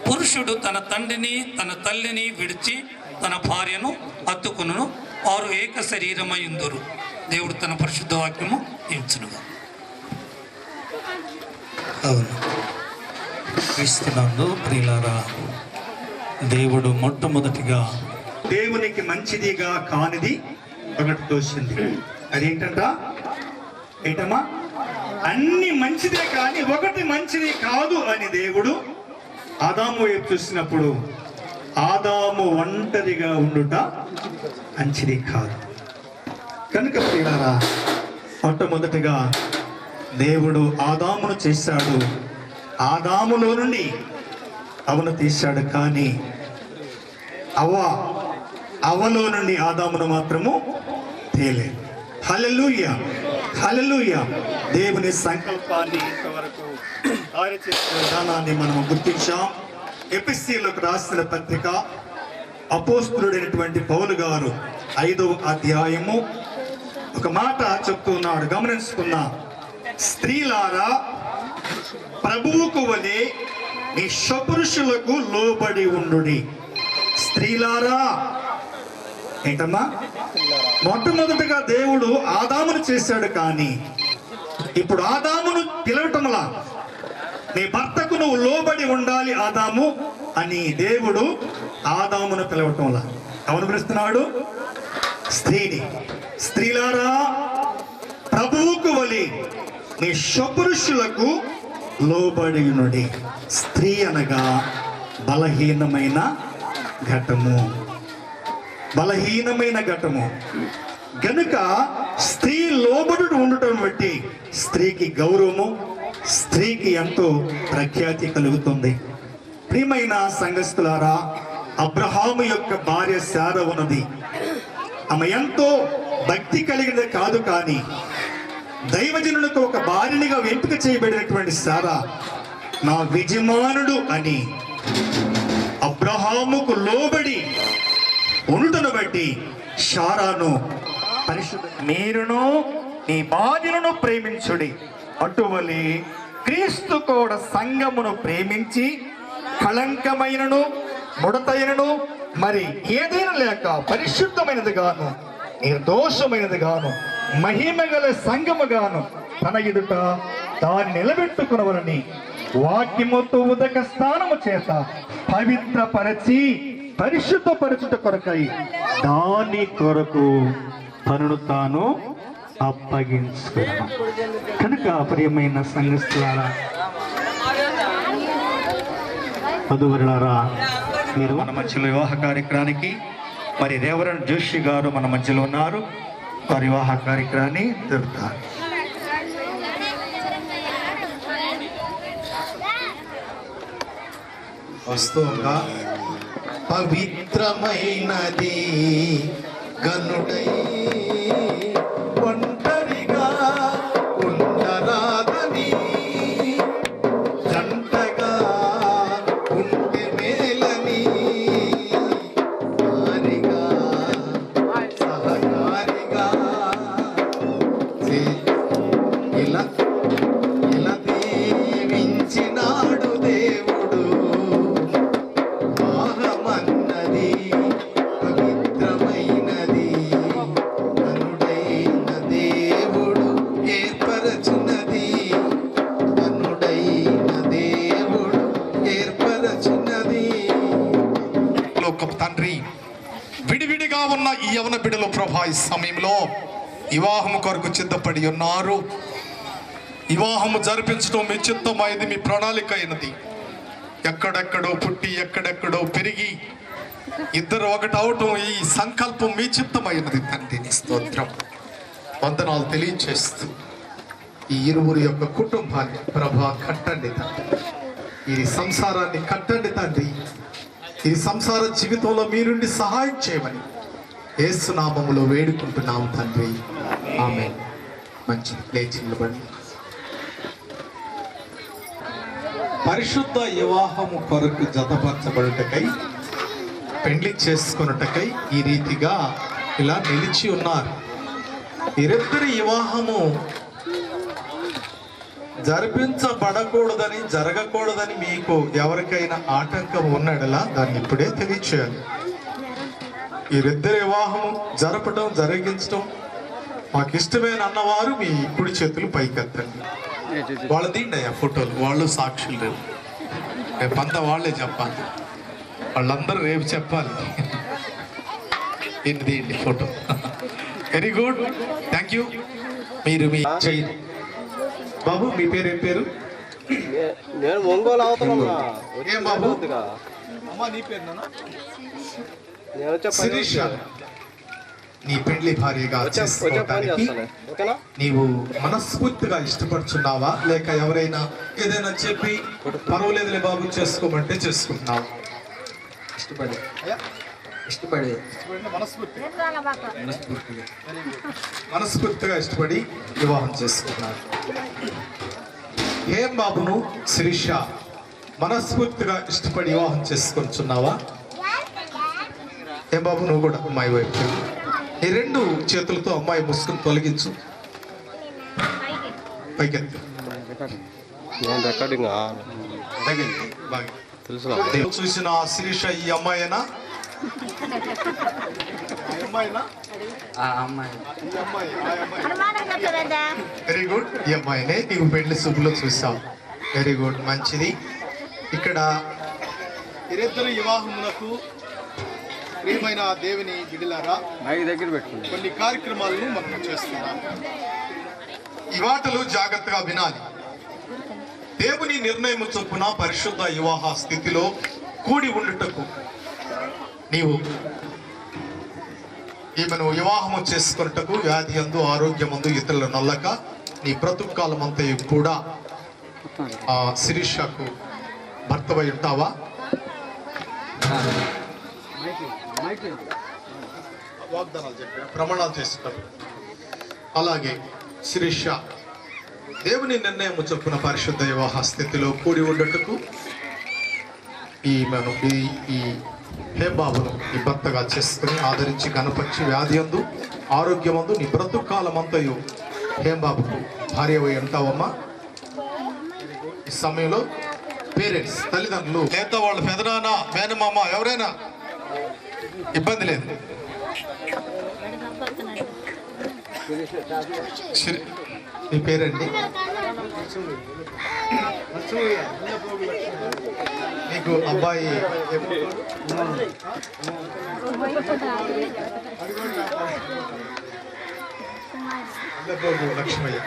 పురుషుడు తన తండ్రిని తన తల్లిని విడిచి తన భార్యను హత్తుకొనును, వారు ఏక శరీరమై ఉందురు. దేవుడు తన పరిశుద్ధ వాక్యము ఇచ్చునుగా. అవును, క్రీస్తునందు ప్రియులారా, దేవుడు మొట్టమొదటిగా దేవునికి మంచిదిగా కానిది ఒకటి తోసింది. ఏంటమ్మా? అన్ని మంచిదే కానీ ఒకటి మంచిది కాదు అని దేవుడు ఆదాము వైపు చూసినప్పుడు ఆదాము ఒంటరిగా ఉండుట మంచిది కాదు కనుక ప్రియులారా, మొట్టమొదటిగా దేవుడు ఆదామును చేశాడు, ఆదాములో నుండి అవును తీశాడు. కానీ అవ్వలో నుండి ఆదామును మాత్రము తేలే. హల్లెలూయా, హల్లెలూయా. దేవుని సంకల్పాన్ని ఇంతవరకు కార్యచేసే విధానాన్ని మనం గుర్తించాం. ఎఫెసీయులకు రాసిన పత్రిక అపోస్తలుడైనటువంటి పౌలు గారు 5వ అధ్యాయము ఒక మాట చెప్తున్నాడు, గమనించుకున్నా. స్త్రీలారా, ప్రభువుకు వలె మీ స్వపురుషులకు లోబడి ఉండుడి. స్త్రీలారా ఏంటమ్మా? మొట్టమొదటిగా దేవుడు ఆదామును చేశాడు, కానీ ఇప్పుడు ఆదామును పిలవటంలా నీ భర్తకు నువ్వు లోబడి ఉండాలి ఆదాము అని దేవుడు ఆదామును పిలవటంలా ఎవరు పిలుస్తున్నాడు? స్త్రీని. స్త్రీలారా, ప్రభువుకు వలె మీ స్వపురుషులకు లోబడి ఉండుడి. స్త్రీ అనగా బలహీనమైన ఘటము, బలహీనమైన ఘటము గనుక స్త్రీ లోబడి ఉండటం బట్టి స్త్రీకి గౌరవము, స్త్రీకి ఎంతో ప్రఖ్యాతి కలుగుతుంది. ప్రియమైన సంఘస్థులారా, అబ్రహాము యొక్క భార్య శారా ఉన్నది. ఆమె ఎంతో భక్తి కలిగినది కాదు, కానీ దైవజనులకు ఒక భార్యనిగా ఎంపిక చేయబడినటువంటి శారా నా యజమానుడు అని అబ్రహాముకు లోబడి ఉండుటను బట్టి శారాను పరిశుద్ధ. మీరును మీ భార్యలను ప్రేమించుడి, అటువలే క్రీస్తు కూడా సంఘమును ప్రేమించి కళంకమైనను ముడతైనను మరి ఏదైనా లేక పరిశుద్ధమైనది గాను నిర్దోషమైనది గాను మహిమగల సంఘము గాను తన ఎదుట దాన్ని నిలబెట్టుకునవలని వాక్యముతో ఉదక స్నానము చేత పవిత్రపరచి పరిశుద్ధపరచుట కొరకై దాని కొరకు తనను తాను అప్పగించుకున్నాను. కనుక ప్రియమైన సంఘస్థులారా, వధూవరులారా, మీరు మన మధ్యలో వివాహ కార్యక్రమానికి మరి రెవరెండ్ జోషి గారు మన మధ్యలో ఉన్నారు. వారి వివాహ కార్యక్రమాన్ని జరుపుతారు. వస్తువుగా పవిత్రమైనది గనుడై ఒంటరిగా ఉండరాదని జంటగా ఉంటే మేలని వారిగా సహకారిగా ఇలా ఇలా దీవించినాడు దేవుడు. వాహమన్నది పవిత్రమైనది కనుడైన దేవుడు ఏర్పరచున్నది. కనుడైన దేవుడు ఏర్పరచున్నది. లోక తండ్రి, విడివిడిగా ఉన్న ఈ యవన బిడ్డలు ప్రభా ఈ సమయంలో వివాహము కొరకు సిద్ధపడి ఉన్నారు. వివాహము జరిపించడం మీ చిత్తమైంది, మీ ప్రణాళిక అయినది. ఎక్కడెక్కడో పుట్టి ఎక్కడెక్కడో పెరిగి ఇద్దరు ఒకటవటం ఈ సంకల్పం మీ చిత్తమైనది. తండ్రిని స్తోత్రం, వందనాలు తెలియచేస్తూ ఈ ఇరువురి యొక్క కుటుంబాన్ని ప్రభా కట్టండి తండ్రి. ఈ సంసారాన్ని కట్టండి తండ్రి. ఈ సంసార జీవితంలో మీరుండి సహాయం చేయమని యేసు నామములో వేడుకుంటున్నాము తండ్రి, ఆమేన్. మంచిది, లేచి నిలబడి. పరిశుద్ధ వివాహము కొరకు జతపరచబడుటకై పెండ్లి చేసుకొనుటకై ఈ రీతిగా ఇలా నిలిచి ఉన్నారు. వీరిద్దరి వివాహము జరిపించబడకూడదని జరగకూడదని మీకు ఎవరికైనా ఆటంకం ఉన్నడలా దాన్ని ఇప్పుడే తెలియచేయాలి. వీరిద్దరి వివాహము జరపడం జరిగించడం మాకు ఇష్టమైన అన్నవారు మీ కుడి చేతులు పైకెత్తండి. వాళ్ళ దీండి ఆ ఫోటోలు, వాళ్ళు సాక్షులు రేపు రేపంతా వాళ్ళే చెప్పాలి. వాళ్ళందరూ రేపు చెప్పాలి. ఏంటి దీండి photo. Very good, thank you. మీరు మీ చేయండి. బాబు మీ పేరు ఏం పేరు? నేను ఒంగోలు ఏం బాబు? శిరీష, నీ పెండ్లి భార్యగా చేసుకోవడానికి నీవు మనస్ఫూర్తిగా ఇష్టపడుచున్నావా, లేక ఎవరైనా ఏదైనా చెప్పి పర్వాలేదులే బాబు చేసుకోమంటే చేసుకుంటున్నావా? ఇష్టపడి ఇష్టపడి మనస్ఫూర్తిగా ఇష్టపడి వివాహం చేసుకున్నారు. హేమ్ బాబును శిరీష మనస్ఫూర్తిగా ఇష్టపడి వివాహం చేసుకొచ్చున్నావా? హేమ్ బాబు నువ్వు కూడా అమ్మాయి వైపు ఈ రెండు చేతులతో అమ్మాయి ముసుగును తొలగించు. పైకెత్తు. దేవుడు చూసిన శిరీష ఈ అమ్మాయినా? Very good. ఈ అమ్మాయినే నీకు పెళ్లి శుభ్లో చూసావు. వెరీ గుడ్, మంచిది. ఇక్కడ ఇద్దరు వివాహములకు ప్రియమైన దేవుని బిడ్డలారా దగ్గర పెట్టుకుంటాం. కొన్ని కార్యక్రమాలను మనం చేస్తున్నాం. ఈ మాటలు జాగ్రత్తగా వినాలి. దేవుని నిర్ణయం చొప్పున పరిశుద్ధ వివాహ స్థితిలో కూడి ఉండుటకు నీవు ఈమెను వివాహము చేసుకున్నటకు వ్యాధి అందు ఆరోగ్యమందు ఇతరుల నల్లక నీ బ్రతుకాలమంతయు కూడా ఆ శిరీషకు భర్తవై ఉంటావా? వాగ్దానాలు చెప్పారు, ప్రమాణాలు చేస్తారు. అలాగే శిరీష దేవుని నిర్ణయం చొప్పున పరిశుద్ధ వివాహ స్థితిలో కూడి ఉండటకు ఈమెను ఈ హేబాబును ఈ భర్తగా చేసుకుని ఆదరించి కనపరిచి వ్యాధి అందు ఆరోగ్యమందు నీ బ్రతుకాలమంతయు హేబాబుకు భార్య అయి ఉంటావమ్మా. ఈ సమయంలో పేరెంట్స్ తల్లిదండ్రులు లేదా వాళ్ళ పెదనాన్న మేనమామ ఎవరైనా ఇబ్బంది లేదు. మీ పేరండి? మీకు అబ్బాయి లక్ష్మయ్య.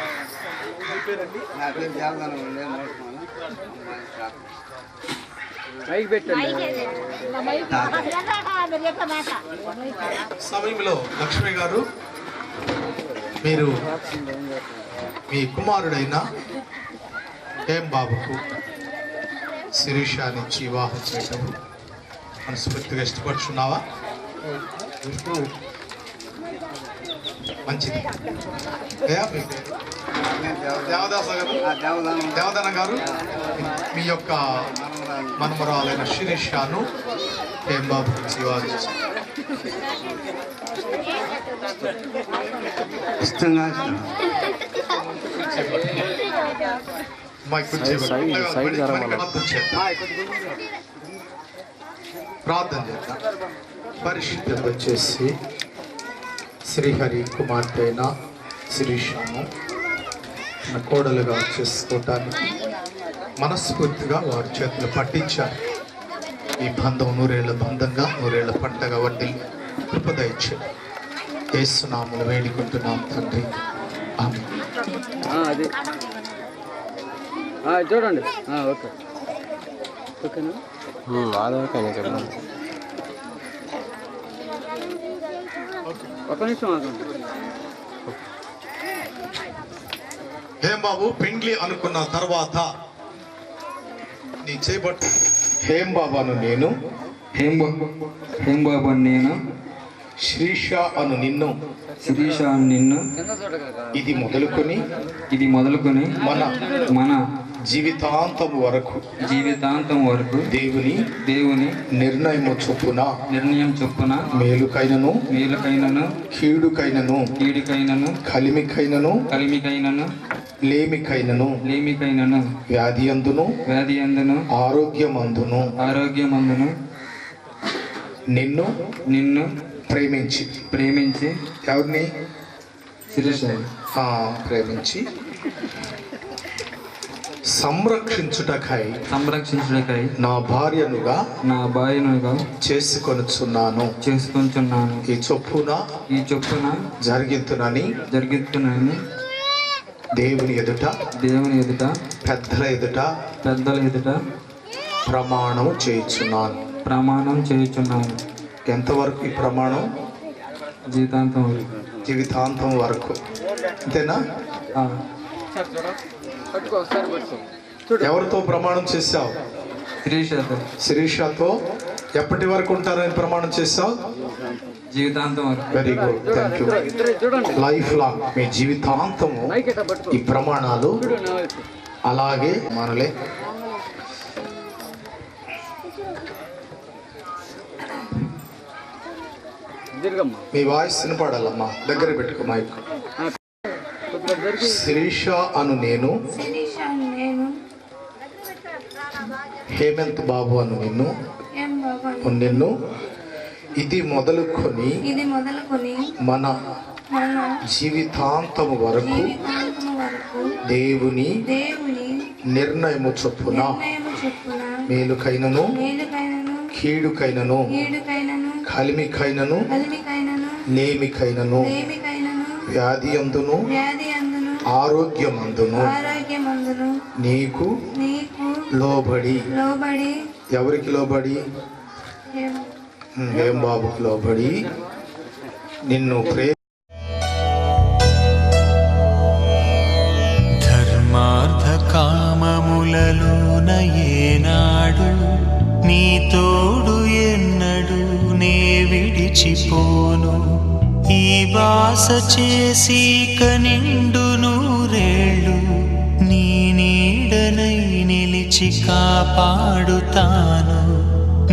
సమయంలో లక్ష్మి గారు మీరు మీ కుమారుడైన హేమ్ బాబుకు శిరీష నుంచి వివాహం చేయటం మనస్ఫూర్తిగా ఇష్టపడుచున్నావా? మంచిది. దేవదాన గారు మీ యొక్క మనమరాలైన శిరీషను హేమ్ బాబు నుంచి వివాహం ప్రార్థన చేద్దాం. పరిశుద్ధత వచ్చేసి శ్రీహరి కుమార్తె అయిన శిరీషను మన కోడలుగా చేసుకోవటానికి మనస్ఫూర్తిగా వారి చేతులు పట్టించారు. ఈ బంధం నూరేళ్ల బంధంగా నూరేళ్ల పంటగా వడ్డీ కృపదయించారు. యేసునామములో వేడుకుంటున్నాం తండ్రి, ఆమేన్. చూడండి. ఓకే ఓకేనా? అదొకేనా చెప్పండి. ఒక నిమిషం ఆగండి. హేమ్ బాబు పెండ్లి అనుకున్న తర్వాత నీ చేపట్టు. హేమ్ బాబాను నేను, హేమ్ బాబు నేను, శిరీష అను నిన్ను, శిరీష అను నిన్ను, ఇది మొదలుకొని మన జీవితాంతం వరకు దేవుని నిర్ణయం చొప్పున మేలుకైనను కీడుకైనను కలిమికైనను లేమికైనను వ్యాధి అందును ఆరోగ్యమందును నిన్ను ప్రేమించి ఎవరిని? శిరీష ప్రేమించి సంరక్షించుటకై నా భార్యనుగా చేసుకొనుచున్నాను. ఈ చొప్పున జరిగింతునని దేవుని ఎదుట పెద్దల ఎదుట ప్రమాణం చేయుచున్నాను. ఎంతవరకు ఈ ప్రమాణం? జీవితాంతం వరకు. అంతేనా? ఎవరితో ప్రమాణం చేశావు? శిరీషతో ఎప్పటి వరకు ఉంటారని ప్రమాణం చేశావు? జీవితాంతం వరకు. Very good, thank you. Life long మీ జీవితాంతము ఈ ప్రమాణాలు అలాగే మనలే. మీ వాయిస్ వినపడాలమ్మా, దగ్గర పెట్టుకో మైక్. శిరీష అను నేను, హేమంత్ బాబు అను నిన్ను ఇది మొదలుకొని మన జీవితాంతము వరకు దేవుని నిర్ణయము చొప్పున మేలుకైనను కీడుకైనను కలిమికైనను లేమికైనను వ్యాధి అందును ఆరోగ్యమందును నీకు లోబడి. ఎవరికి లోబడి? ఏం బాబుకి లోబడి నిన్ను ధర్మార్థ కామములలోన ఏనాడు నీ తోడు ఎన్నడు నే విడిచిపోను. ఈ వాస చేసి కనిండు నూరేళ్ళు నీ నీడనై నిలిచి కాపాడుతాను.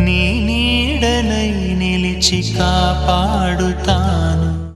నీ నీడనై నిలిచి కాపాడుతాను.